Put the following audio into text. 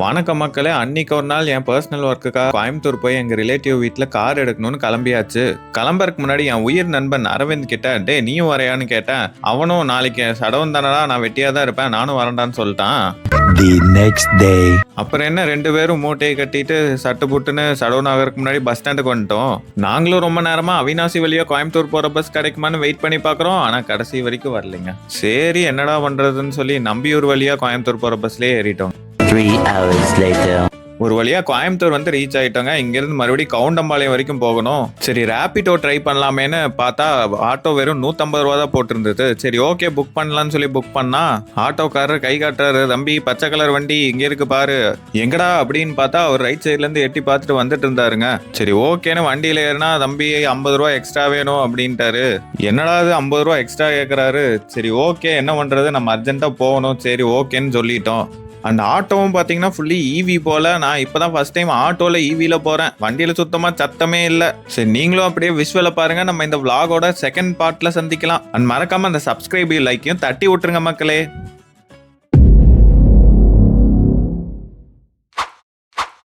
வணக்கம் மக்களே. அன்னைக்கு ஒரு நாள் என் பர்சனல் ஒர்க்குக்காக கோயம்புத்தூர் போய் எங்க ரிலேட்டிவ் வீட்டில் கார் எடுக்கணும்னு கிளம்பியாச்சு. கிளம்புறதுக்கு முன்னாடி என் உயிர் நண்பன் அரவிந்த் கிட்ட டே நீயும் வரையான்னு கேட்டேன். அவனும் நாளைக்கு சடவன் தானடா, நான் வெட்டியா தான் இருப்பேன், நானும் வரண்டான்னு சொல்லிட்டான். அப்புறம் என்ன, 2 பேரும் மூட்டையை கட்டிட்டு சட்டு புட்டுன்னு சடவன் ஆகிறதுக்கு முன்னாடி பஸ் ஸ்டாண்டுக்கு வந்துட்டோம். நாங்களும் ரொம்ப நேரமா அவினாசி வழியா கோயம்புத்தூர் போற பஸ் கிடைக்குமான்னு வெயிட் பண்ணி பாக்குறோம். ஆனா கடைசி வரைக்கும் வரலைங்க. சரி என்னடா பண்றதுன்னு சொல்லி நம்பியூர் வழியா கோயம்புத்தூர் போற பஸ்லயே ஏறிட்டோம். 3 hours later. ஒரு வழியா கோயம்புத்தூர் வந்து ரீச் ஆயிட்டோங்க. இங்கிருந்து மறுபடியும் கவுண்டம்பாளையம் வரைக்கும் போகணும். சரி ரேபிடோ ட்ரை பண்ணலாமேன்னு பார்த்தா ஆட்டோ வெறும் 150 ரூபா தான் போட்டிருந்தது. சரி ஓகே புக் பண்ணலாம்னு சொல்லி புக் பண்ணா ஆட்டோக்காரர் கை காட்டுறாரு, தம்பி பச்சை கலர் வண்டி இங்க இருக்கு பாரு. எங்கடா அப்படின்னு பார்த்தா அவர் ரைட் சைட்ல இருந்து எட்டி பார்த்துட்டு வந்துட்டு இருந்தாருங்க. சரி ஓகேன்னு வண்டியில ஏறினா தம்பி 50 ரூபா எக்ஸ்ட்ரா வேணும் அப்படின்ட்டாரு. என்னடா அது 50 ரூபா எக்ஸ்ட்ரா கேட்கறாரு. சரி ஓகே என்ன பண்றது, நம்ம அர்ஜென்ட்டா போகணும். சரி ஓகேன்னு சொல்லிட்டோம். அந்த ஆட்டோவும் பார்த்தீங்கன்னா ஃபுல்லி ஈவி போல. நான் இப்போதான் ஃபர்ஸ்ட் டைம் ஆட்டோல ஈவில போறேன். வண்டியில சுத்தமா சத்தமே இல்லை. சரி நீங்களும் அப்படியே விஷுவலை பாருங்க. நம்ம இந்த vlog-ஓட செகண்ட் பார்ட்ல சந்திக்கலாம். அண்ட் மறக்காம அந்த சப்ஸ்கிரைப் லைக்கையும் தட்டி விட்டுருங்க மக்களே.